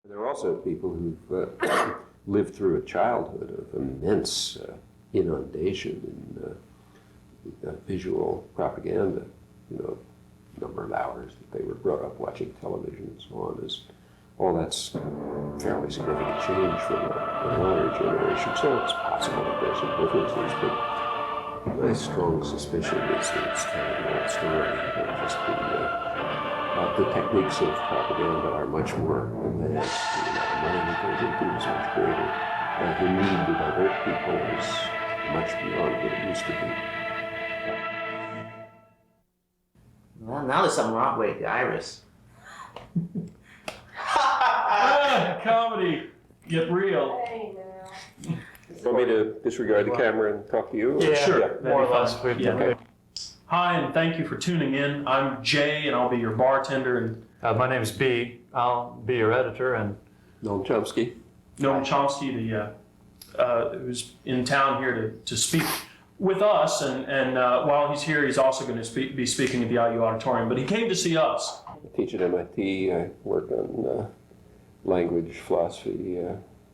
There are also people who've lived through a childhood of immense inundation in visual propaganda, number of hours that they were brought up watching television and so on. All that's fairly significant change from an earlier generation. So it's possible that there's some differences, but my strong suspicion is that it's kind of an old story. Just the techniques of propaganda are much more advanced. The money that goes into it is much greater. The need to divert people is much beyond what it used to be. Well, now there's something wrong with the iris. Comedy, get real. Hey, now. Want me to disregard the camera and talk to you? Yeah, sure. Yeah, more or less. Yeah. Okay. Hi, and thank you for tuning in. I'm Jay, and I'll be your bartender. And My name is B. I'll be your editor, and Noam Chomsky. Noam Chomsky, who's in town here to speak with us. And while he's here, he's also going to be speaking at the IU Auditorium. But he came to see us. I teach at MIT. I work on language, philosophy,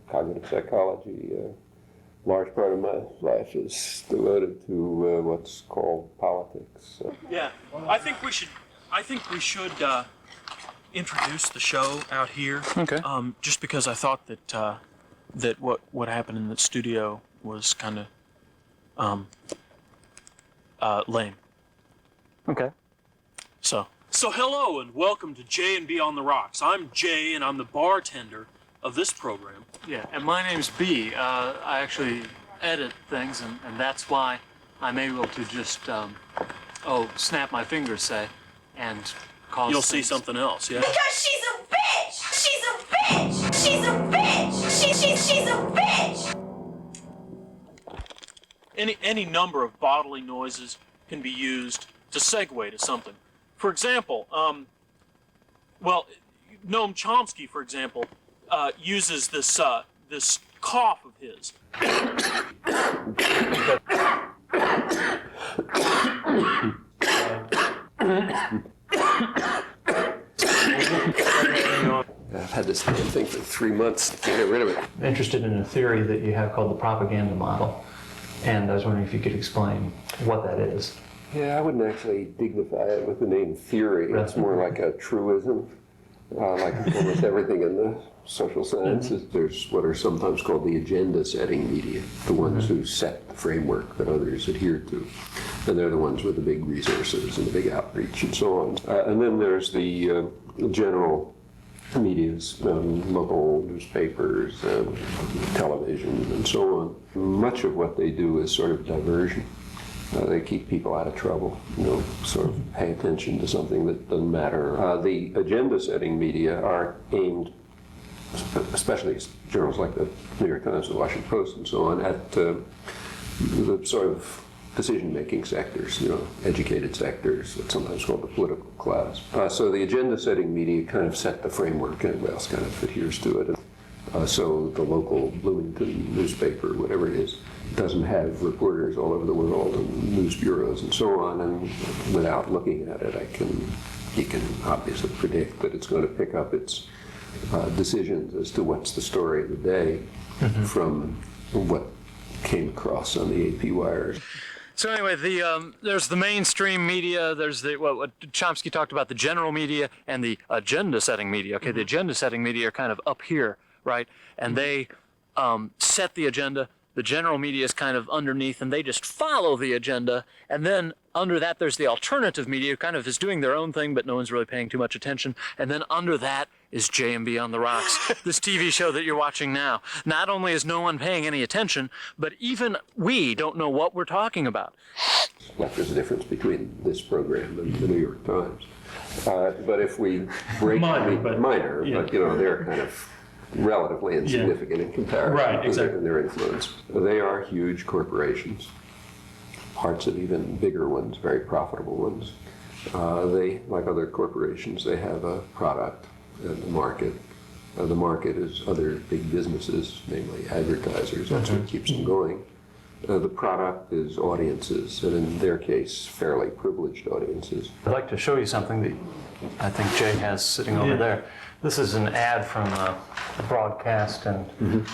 cognitive psychology. Large part of my life is devoted to what's called politics. Yeah, I think we should introduce the show out here. Okay. Just because I thought that what happened in the studio was kind of lame. okay. So hello and welcome to J and B on the Rocks. I'm Jay and I'm the bartender of this program. Yeah, and my name's B. I actually edit things, and that's why I'm able to just, snap my fingers, say, and cause You'll see things. something else, yeah? Because she's a bitch! She's a bitch! She's a bitch! She's a bitch! Any number of bodily noises can be used to segue to something. For example, Noam Chomsky, for example, uses this cough of his. I've had this damn thing for 3 months. Can't get rid of it. I'm interested in a theory that you have called the propaganda model, and I was wondering if you could explain what that is. Yeah, I wouldn't actually dignify it with the name theory. It's more like a truism. Like almost everything in the social sciences, there's what are sometimes called the agenda-setting media, the ones who set the framework that others adhere to. And they're the ones with the big resources and the big outreach and so on. And then there's the general medias, local newspapers, television, and so on. Much of what they do is sort of diversion. They keep people out of trouble, sort of pay attention to something that doesn't matter. The agenda-setting media are aimed, especially journals like the New York Times, the Washington Post, and so on, at the sort of decision-making sectors, educated sectors, what's sometimes called the political class. So the agenda-setting media kind of set the framework, and everybody else kind of adheres to it. So the local Bloomington newspaper, whatever it is, doesn't have reporters all over the world and news bureaus and so on, and without looking at it, you can obviously predict that it's going to pick up its decisions as to what's the story of the day from what came across on the AP wires. So anyway, there's the mainstream media, there's what Chomsky talked about, the general media, and the agenda-setting media. Okay, the agenda-setting media are kind of up here, right? And they set the agenda. The general media is kind of underneath, and they just follow the agenda. And then under that, there's the alternative media, kind of is doing their own thing, but no one's really paying too much attention. And then under that is J&B on the Rocks, this TV show that you're watching now. Not only is no one paying any attention, but even we don't know what we're talking about. Like there's a difference between this program and the New York Times. But if we break Minor, but they're kind of relatively insignificant in comparison Right, exactly. to their influence. They are huge corporations, parts of even bigger ones, very profitable ones. They, like other corporations, they have a product and a market. The market is other big businesses, namely advertisers. That's what keeps them going. The product is audiences, and in their case, fairly privileged audiences. I'd like to show you something that I think Jay has sitting over there. This is an ad from Broadcast and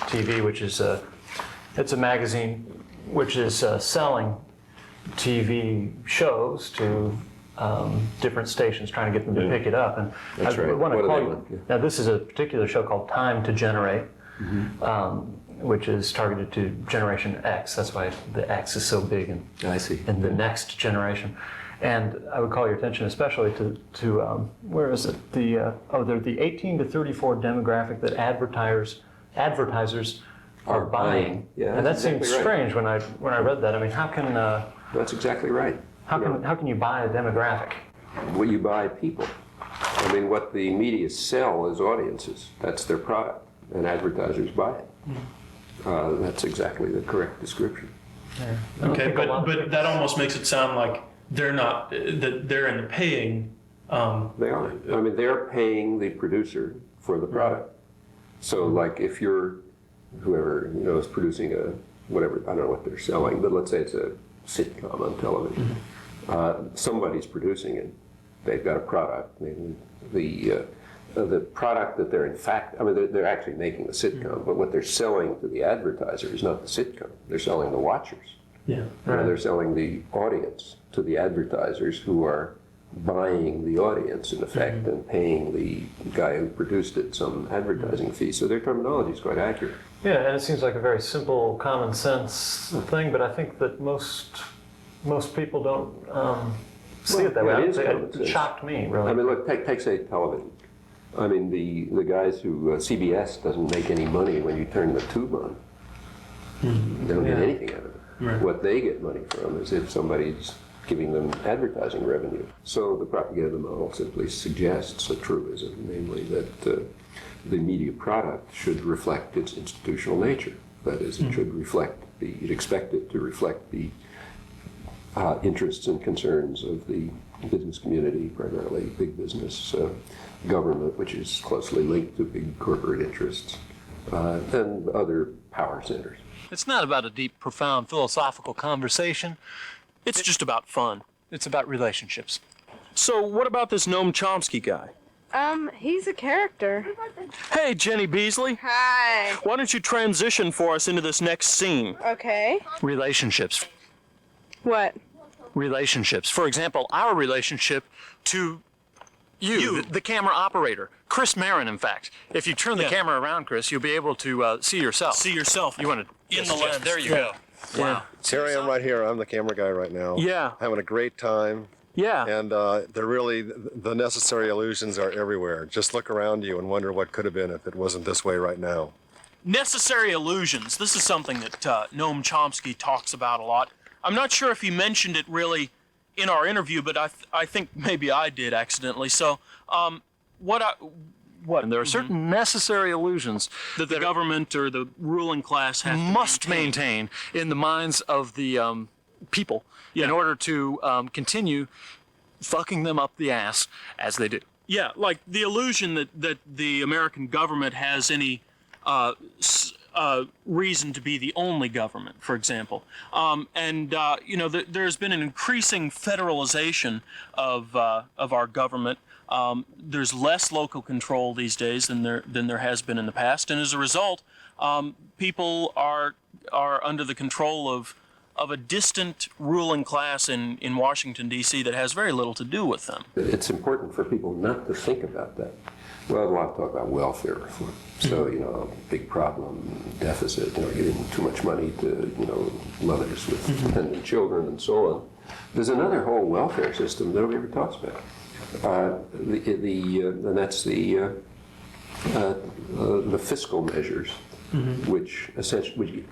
TV, which is it's a magazine which is selling TV shows to different stations, trying to get them to pick it up. And That's right. want to What do call they you. want? Yeah. Now, this is a particular show called Time to Generate, which is targeted to Generation X. That's why the X is so big I see. in the next generation. And I would call your attention especially to where is it? They're the 18 to 34 demographic that advertisers are buying. Yeah, and that that's seems exactly right. strange when I read that. I mean, how can That's exactly right. how can you buy a demographic? Well, you buy people. I mean, what the media sell is audiences. That's their product, and advertisers buy it. That's exactly the correct description. Okay, but that almost makes it sound like they're not, that they're in the paying. They are. I mean, they're paying the producer for the product. So, like, if you're whoever is producing a whatever, I don't know what they're selling, but let's say it's a sitcom on television. Somebody's producing it. They've got a product. The product that they're in fact, I mean, they're actually making the sitcom, but what they're selling to the advertiser is not the sitcom. They're selling the watchers. Yeah. They're selling the audience to the advertisers who are buying the audience in effect and paying the guy who produced it some advertising fee. So their terminology is quite accurate. Yeah, and it seems like a very simple, common sense thing, but I think that most people don't see it that yeah, way. it is common It sense. shocked me, really. I mean, look, take say television. I mean, the guys who, CBS doesn't make any money when you turn the tube on. They don't get anything out of it. Right. What they get money from is if somebody's giving them advertising revenue. So the propaganda model simply suggests a truism, namely that the media product should reflect its institutional nature. That is, it should reflect you'd expect it to reflect the interests and concerns of the business community, primarily big business, government, which is closely linked to big corporate interests, and other power centers. It's not about a deep, profound philosophical conversation. It's just about fun. It's about relationships. So what about this Noam Chomsky guy? He's a character. Hey, Jenny Beasley. Hi. Why don't you transition for us into this next scene? Okay. Relationships. What? Relationships. For example, our relationship to you. The camera operator. Chris Marin, in fact. If you turn the camera around, Chris, you'll be able to see yourself. See yourself. You want to in the lens. There you go. Wow. Here I am right here. I'm the camera guy right now. Yeah. Having a great time. Yeah. And they're really, the necessary illusions are everywhere. Just look around you and wonder what could have been if it wasn't this way right now. Necessary illusions. This is something that Noam Chomsky talks about a lot. I'm not sure if he mentioned it really in our interview, but I think maybe I did accidentally. So, And there are certain necessary illusions that the government or the ruling class has must maintain in the minds of the people in order to continue fucking them up the ass as they do. Yeah, like the illusion that the American government has any reason to be the only government, for example. There's been an increasing federalization of our government. There's less local control these days than there has been in the past, and as a result, people are under the control of a distant ruling class in Washington, D.C. that has very little to do with them. It's important for people not to think about that. Well, a lot of talk about welfare reform. So, big problem, deficit, giving too much money to, mothers with dependent children and so on. There's another whole welfare system nobody ever talks about. And that's the fiscal measures, which essentially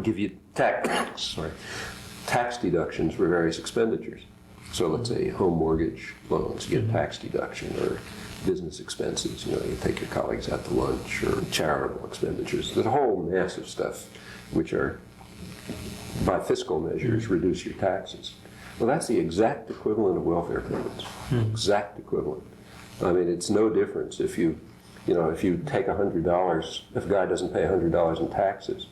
give you tax deductions for various expenditures. So let's say home mortgage loans, you get a tax deduction, or business expenses, you take your colleagues out to lunch, or charitable expenditures. There's a whole mass of stuff which are, by fiscal measures, reduce your taxes. Well, that's the exact equivalent of welfare payments. Exact equivalent. I mean, it's no difference if you take $100, if a guy doesn't pay $100 in taxes,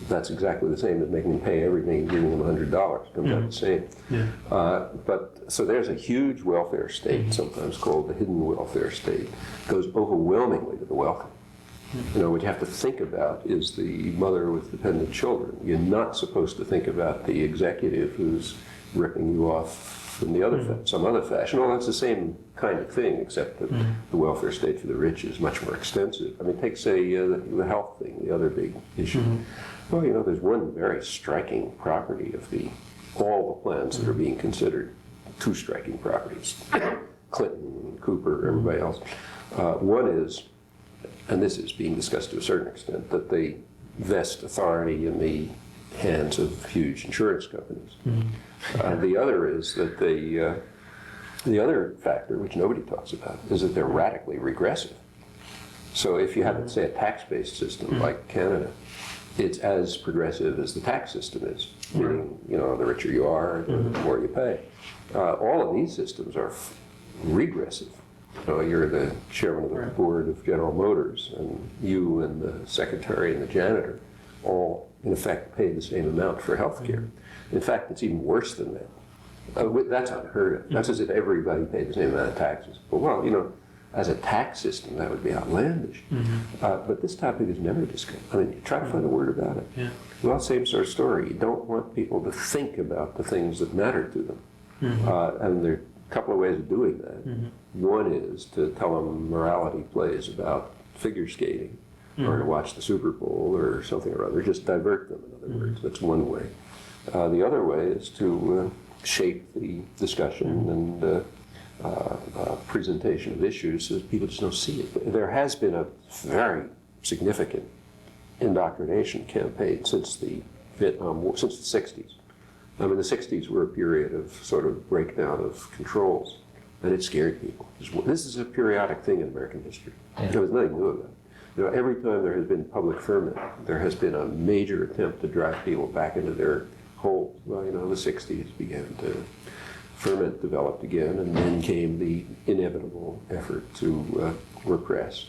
That's exactly the same as making them pay everything and giving them $100. Comes out the same. Yeah. So there's a huge welfare state, sometimes called the hidden welfare state, goes overwhelmingly to the wealthy. You know, what you have to think about is the mother with dependent children. You're not supposed to think about the executive who's ripping you off in the other some other fashion. Well, that's the same kind of thing, except that the welfare state for the rich is much more extensive. I mean, take, say, the health thing, the other big issue. Well, you know, there's one very striking property of all the plans that are being considered, two striking properties, Clinton, Cooper, everybody else. One is, and this is being discussed to a certain extent, that they vest authority in the hands of huge insurance companies. The other is that the other factor, which nobody talks about, is that they're radically regressive. So if you have, say, a tax-based system like Canada, it's as progressive as the tax system is, meaning, you know, the richer you are, the more you pay. All of these systems are regressive. You know, you're the chairman of the board of General Motors, and you and the secretary and the janitor all, in effect, pay the same amount for health care. In fact, it's even worse than that. That's unheard of. That's as if everybody paid the same amount of taxes. Well, you know, as a tax system, that would be outlandish. But this topic is never discussed. I mean, try to find a word about it. Yeah. Well, same sort of story. You don't want people to think about the things that matter to them. And there are a couple of ways of doing that. One is to tell them morality plays about figure skating, or to watch the Super Bowl or something or other. Just divert them, in other words. That's one way. The other way is to shape the discussion and presentation of issues so that people just don't see it. There has been a very significant indoctrination campaign since the Vietnam War, since the 60s. I mean, the 60s were a period of sort of breakdown of controls, and it scared people. This is a periodic thing in American history. There was nothing new about it. You know, every time there has been public ferment, there has been a major attempt to drive people back into their holes. Well, you know, the 60s began to ferment developed again, and then came the inevitable effort to repress.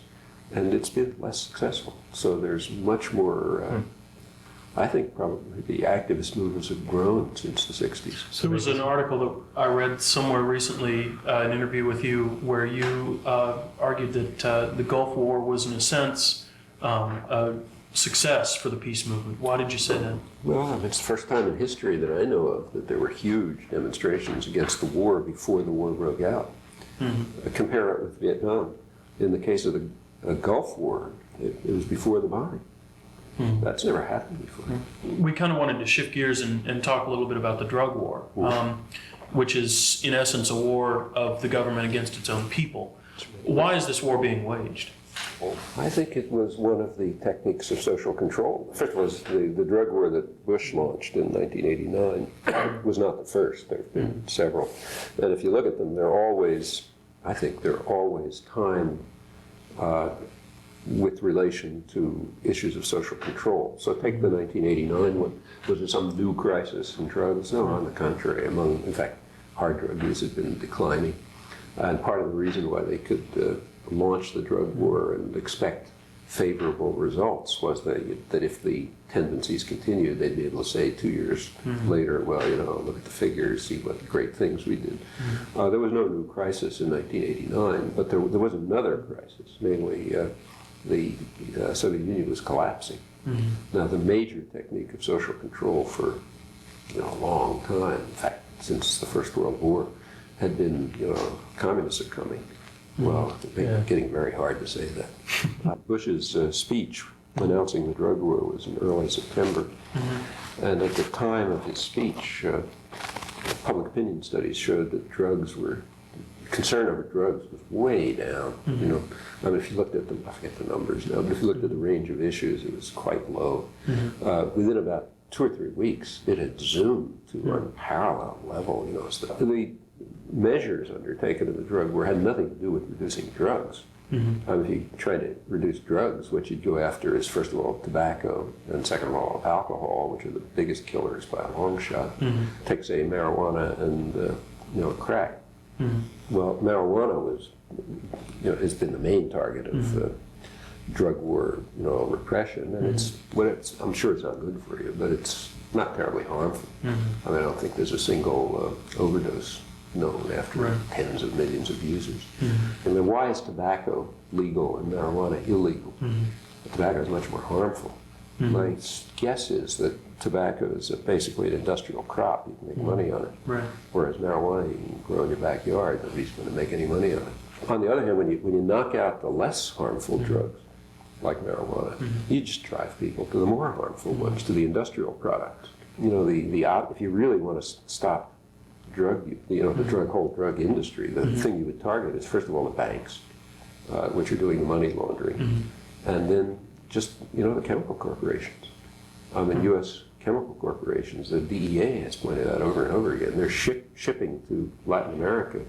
And it's been less successful. So there's much more, I think probably the activist movements have grown since the 60s. There was an article that I read somewhere recently, an interview with you, where you argued that the Gulf War was, in a sense, a success for the peace movement. Why did you say that? Well, it's the first time in history that I know of that there were huge demonstrations against the war before the war broke out. Compare it with Vietnam. In the case of the Gulf War, it was before the bombing. That's never happened before. We kind of wanted to shift gears and talk a little bit about the drug war, which is, in essence, a war of the government against its own people. Why is this war being waged? I think it was one of the techniques of social control. The first was the drug war that Bush launched in 1989 was not the first. There have been several. And if you look at them, they're always timed with relation to issues of social control. So take the 1989 one. Was there some new crisis in drugs? No, on the contrary. In fact, hard drug use had been declining. And part of the reason why they could launch the drug war and expect favorable results was that if the tendencies continued, they'd be able to say 2 years later, well, you know, look at the figures, see what great things we did. There was no new crisis in 1989, but there was another crisis, namely the Soviet Union was collapsing. Now, the major technique of social control for a long time, in fact, since the First World War, had been, communists are coming. Well, it's getting very hard to say that. Bush's speech announcing the drug war was in early September. And at the time of his speech, public opinion studies showed that concern over drugs was way down. I mean, if you looked at I forget the numbers now, but if you looked at the range of issues, it was quite low. Within about 2 or 3 weeks, it had zoomed to an unparalleled level, The measures undertaken in the drug war had nothing to do with reducing drugs. I mean, if you try to reduce drugs, what you'd go after is, first of all, tobacco, and second of all, alcohol, which are the biggest killers by a long shot. Take, say, marijuana and, crack. Well, marijuana has been the main target of drug war, repression, and I'm sure it's not good for you, but it's not terribly harmful. I mean, I don't think there's a single overdose known after tens of millions of users. And then why is tobacco legal and marijuana illegal? Tobacco is much more harmful. My guess is that tobacco is basically an industrial crop. You can make money on it. Whereas marijuana, you can grow in your backyard. Nobody's going to make any money on it. On the other hand, when you knock out the less harmful drugs, like marijuana, you just drive people to the more harmful ones, to the industrial products. If you really want to stop the whole drug industry, the thing you would target is, first of all, the banks, which are doing the money laundering, and then just, the chemical corporations. U.S. chemical corporations, the DEA has pointed out over and over again, they're shipping to Latin America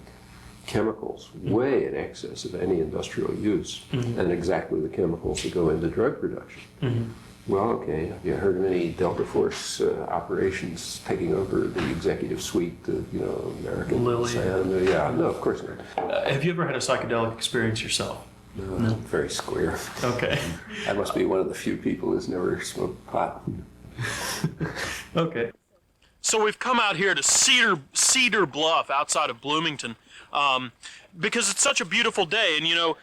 chemicals way in excess of any industrial use, and exactly the chemicals that go into drug production. Well, okay, have you heard of any Delta Force operations taking over the executive suite of, American Lilly? Yeah, no, of course not. Have you ever had a psychedelic experience yourself? No, I'm very square. Okay. I must be one of the few people who's never smoked pot. Okay. So we've come out here to Cedar Bluff outside of Bloomington because it's such a beautiful day, and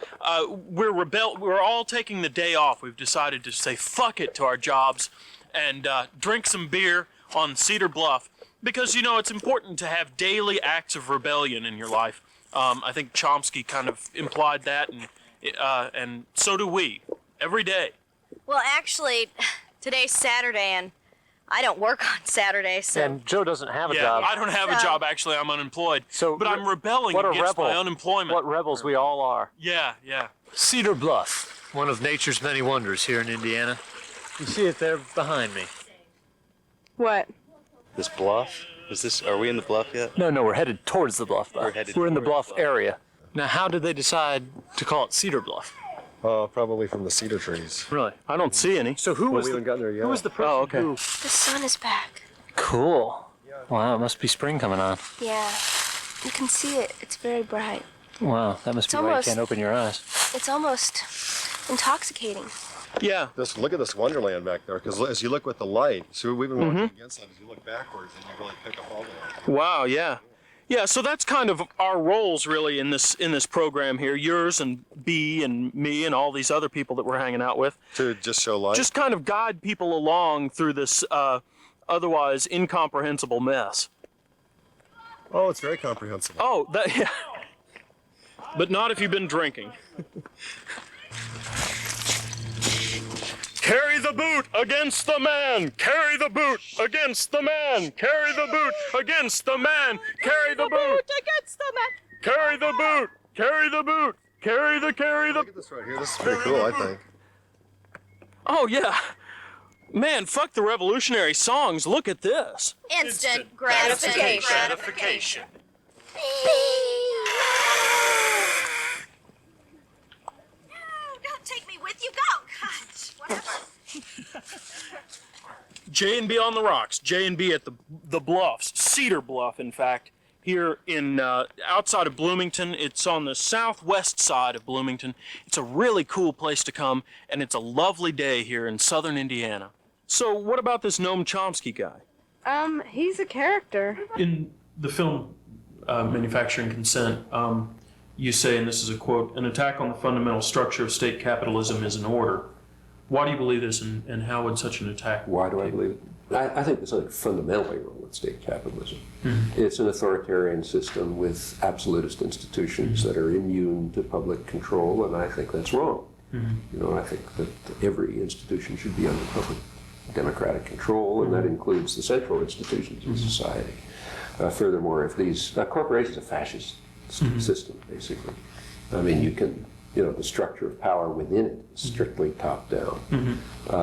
we're all taking the day off. We've decided to say fuck it to our jobs and drink some beer on Cedar Bluff because it's important to have daily acts of rebellion in your life. I think Chomsky kind of implied that, and so do we every day. Well, actually, today's Saturday, and I don't work on Saturday, so... And Joe doesn't have a Yeah, job. I don't have a job, actually. I'm unemployed. But I'm rebelling what a against rebel. my unemployment. What rebels we all are. Yeah. Cedar Bluff, one of nature's many wonders here in Indiana. You see it there behind me. What? This bluff? Are we in the bluff yet? No, we're headed towards the bluff. We're in the bluff area. Now, how did they decide to call it Cedar Bluff? Probably from the cedar trees. Really? I don't see any. So who was we haven't gotten there yet. who was the person who... The sun is back. Cool. Wow, it must be spring coming on. Yeah. You can see it. It's very bright. Wow, that must be why you can't open your eyes. It's almost intoxicating. Yeah. Look at this wonderland back there, because as you look with the light, so we've been walking against that, as you look backwards, and you really pick up all the light. Wow, yeah. Yeah, so that's kind of our roles really in this program here, yours and B and me and all these other people that we're hanging out with. To just show light? Just kind of guide people along through this otherwise incomprehensible mess. Oh, it's very comprehensible. Oh, yeah. But not if you've been drinking. Carry the boot against the man! Carry the boot against the man! Carry the boot against the man! Carry the boot against the man! Carry the boot! Carry the boot! Carry the... Look at this right here. This is pretty cool, I think. Oh, yeah. Man, fuck the revolutionary songs. Look at this. Instant gratification. Don't take me with you. Go. God, whatever. J&B on the rocks. J&B at the Bluffs. Cedar Bluff, in fact. Here in outside of Bloomington. It's on the southwest side of Bloomington. It's a really cool place to come, and it's a lovely day here in southern Indiana. So what about this Noam Chomsky guy? He's a character. In the film Manufacturing Consent, you say, and this is a quote, "An attack on the fundamental structure of state capitalism is in order." Why do you believe this, and how would such an attack... Why do I believe it? I think there's something fundamentally wrong with state capitalism. It's an authoritarian system with absolutist institutions that are immune to public control, and I think that's wrong. I think that every institution should be under public democratic control, and that includes the central institutions of society. Furthermore, if these corporations are a fascist system, basically. I mean, you can, the structure of power within it is strictly top down.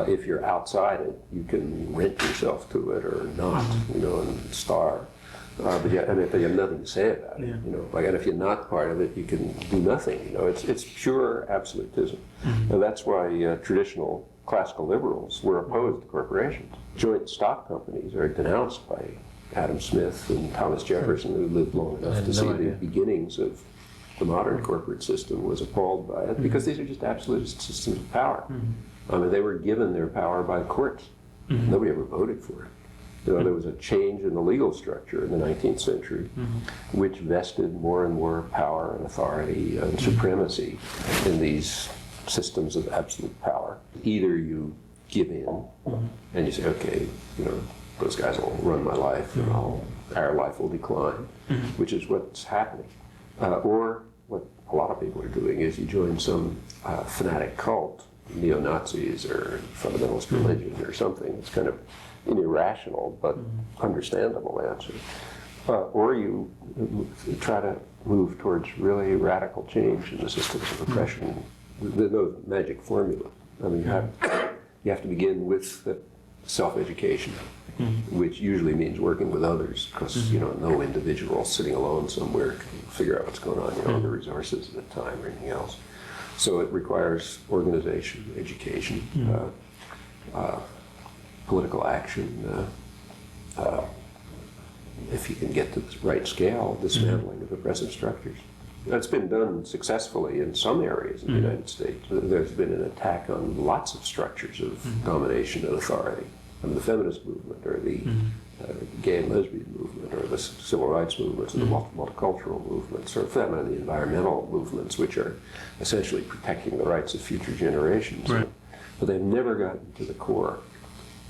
If you're outside it, you can rent yourself to it or not, and starve. But yeah, and if you have nothing to say about it, and if you're not part of it, you can do nothing. It's pure absolutism, and that's why traditional classical liberals were opposed to corporations. Joint stock companies are denounced by Adam Smith and Thomas Jefferson, who lived long enough to see the beginnings of the modern corporate system was appalled by it because these are just absolute systems of power. I mean, they were given their power by courts. Nobody ever voted for it. You know, there was a change in the legal structure in the 19th century, which vested more and more power and authority and supremacy in these systems of absolute power. Either you give in and you say, okay, you know, those guys will run my life and our life will decline, which is what's happening. Or what a lot of people are doing is you join some fanatic cult, neo-Nazis or fundamentalist religion or something. It's kind of an irrational but understandable answer. Or you try to move towards really radical change in the systems of oppression. There's no magic formula. I mean, you have to begin with the self-education, which usually means working with others, because you know, no individual sitting alone somewhere can figure out what's going on. You don't have the resources at the time or anything else. So it requires organization, education, political action. If you can get to the right scale, dismantling of oppressive structures. That's been done successfully in some areas in the United States. There's been an attack on lots of structures of domination and authority. I mean, the feminist movement, or the gay and lesbian movement, or the civil rights movements, or the multicultural movements, or for that matter, the environmental movements, which are essentially protecting the rights of future generations. Right. But they've never gotten to the core,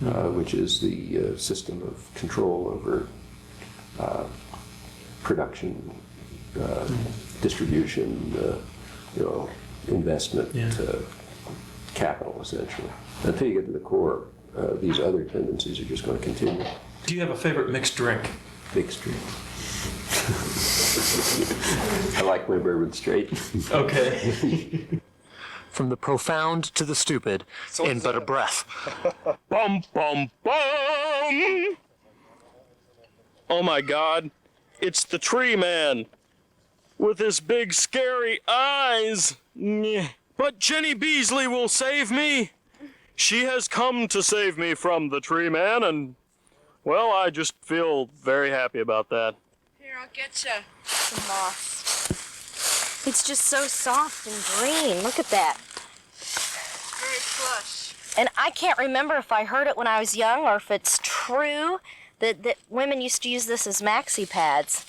which is the system of control over production, distribution, you know, investment, capital, essentially. Until you get to the core, these other tendencies are just going to continue. Do you have a favorite mixed drink? Mixed drink. I like my bourbon straight. Okay. From the profound to the stupid in but a breath. Bum, bum, bum! Oh my God, it's the tree man with his big scary eyes. But Jenny Beasley will save me. She has come to save me from the tree man, and well, I just feel very happy about that. Here, I'll get you some moss. It's just so soft and green. Look at that. Very plush. And I can't remember if I heard it when I was young or if it's true that women used to use this as maxi pads.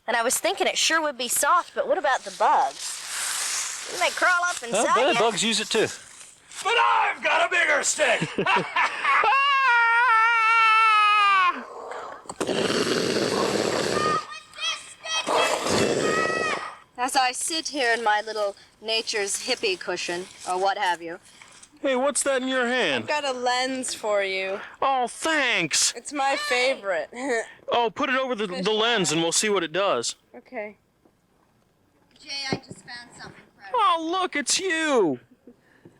And I was thinking it sure would be soft, but what about the bugs? They might crawl up inside you. Bugs use it too. But I've got a bigger stick! As I sit here in my little nature's hippie cushion, or what have you. Hey, what's that in your hand? I've got a lens for you. Oh, thanks. It's my favorite. Oh, put it over the lens and we'll see what it does. Okay. Jay, I just found something incredible. Oh, look, it's you.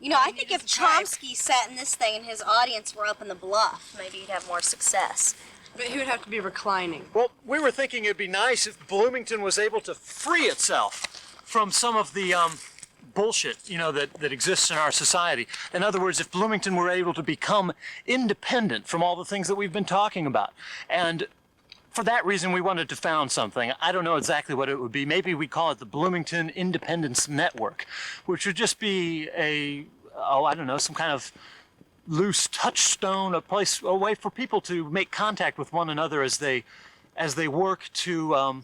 You know, I think if Chomsky sat in this thing and his audience were up in the bluff, maybe he'd have more success. But he would have to be reclining. Well, we were thinking it'd be nice if Bloomington was able to free itself from some of the bullshit, you know, that exists in our society. In other words, if Bloomington were able to become independent from all the things that we've been talking about. And for that reason, we wanted to found something. I don't know exactly what it would be. Maybe we call it the Bloomington Independence Network, which would just be I don't know, some kind of loose touchstone, a way for people to make contact with one another as they work to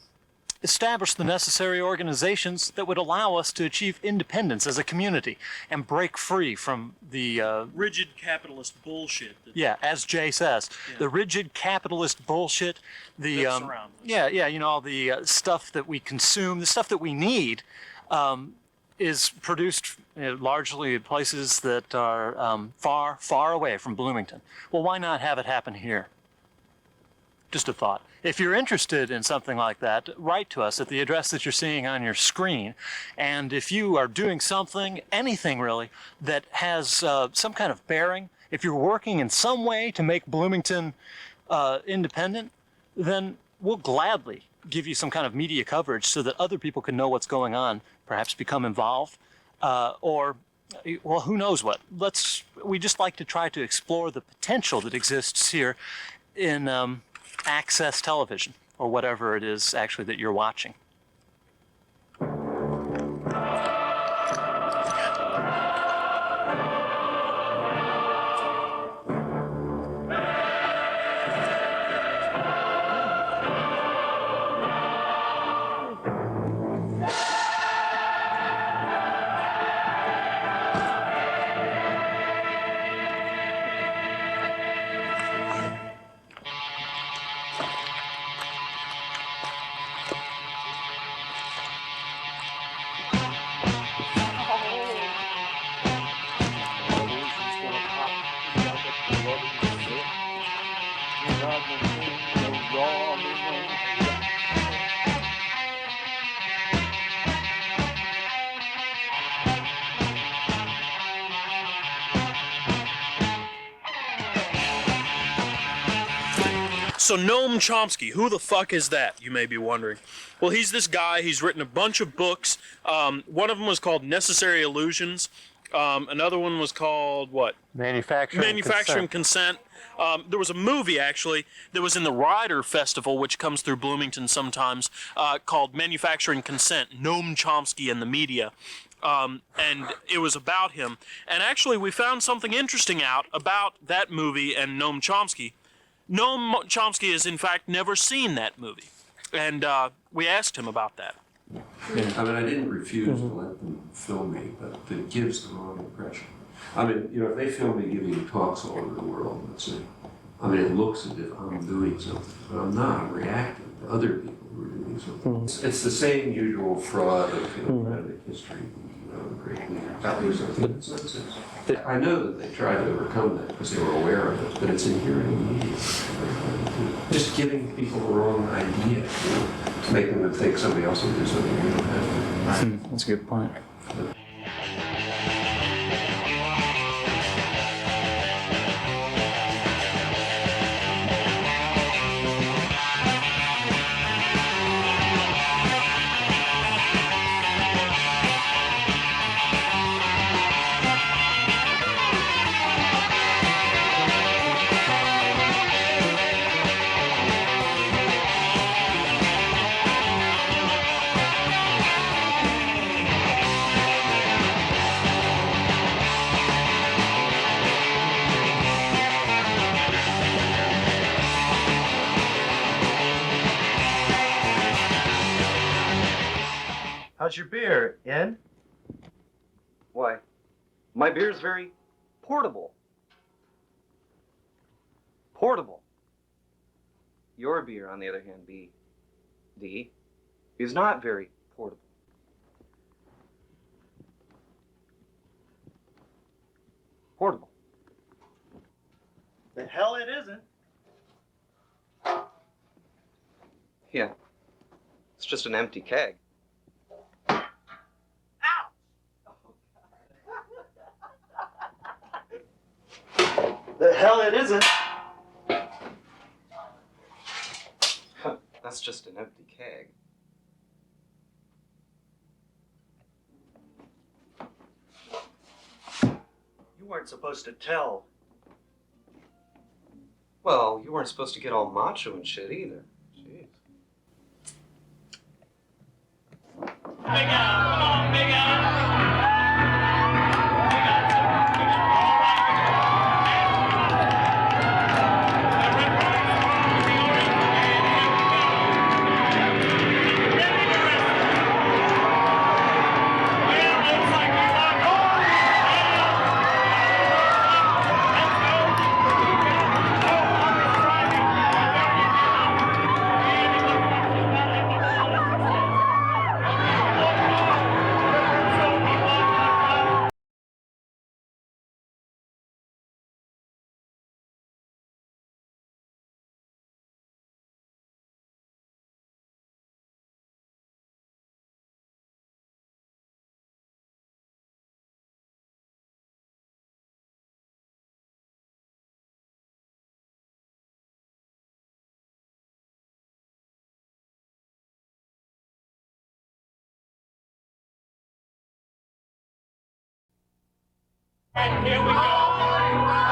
establish the necessary organizations that would allow us to achieve independence as a community and break free from the Rigid capitalist bullshit. as Jay says, the rigid capitalist bullshit, the That surrounds us. you know, all the stuff that we consume, the stuff that we need, is produced largely in places that are far, far away from Bloomington. Well, why not have it happen here? Just a thought. If you're interested in something like that, write to us at the address that you're seeing on your screen. And if you are doing something, anything really, that has some kind of bearing, if you're working in some way to make Bloomington independent, then we'll gladly give you some kind of media coverage so that other people can know what's going on, perhaps become involved, or, well, who knows what. We just like to try to explore the potential that exists here in access television, or whatever it is actually that you're watching. So Noam Chomsky, who the fuck is that, you may be wondering? Well, he's this guy. He's written a bunch of books. One of them was called Necessary Illusions. Another one was called what? Manufacturing Consent. There was a movie, actually, that was in the Rider Festival, which comes through Bloomington sometimes, called Manufacturing Consent, Noam Chomsky and the Media. And it was about him. And actually, we found something interesting out about that movie and Noam Chomsky. Noam Chomsky has, in fact, never seen that movie. And we asked him about that. Yeah, I mean, I didn't refuse to let them film me, but it gives the wrong impression. I mean, you know, if they film me giving talks all over the world, let's say, I mean, it looks as if I'm doing something, but I'm not. I'm reacting to other people who are doing something. It's the same usual fraud of, you know, private history, great leaders. It's nonsense. I know that they tried to overcome that because they were aware of it, but it's inherent in the media. Just giving people the wrong idea, you know, to make them think somebody else will do something we don't have to. That's a good point. How's your beer, Ed? Why, my beer is very portable. Portable. Your beer, on the other hand, D, is not very portable. Portable. The hell it isn't. Yeah. It's just an empty keg. The hell it isn't. That's just an empty keg. You weren't supposed to tell. Well, you weren't supposed to get all macho and shit either. Jeez. Big out, come on, big out. And here we go.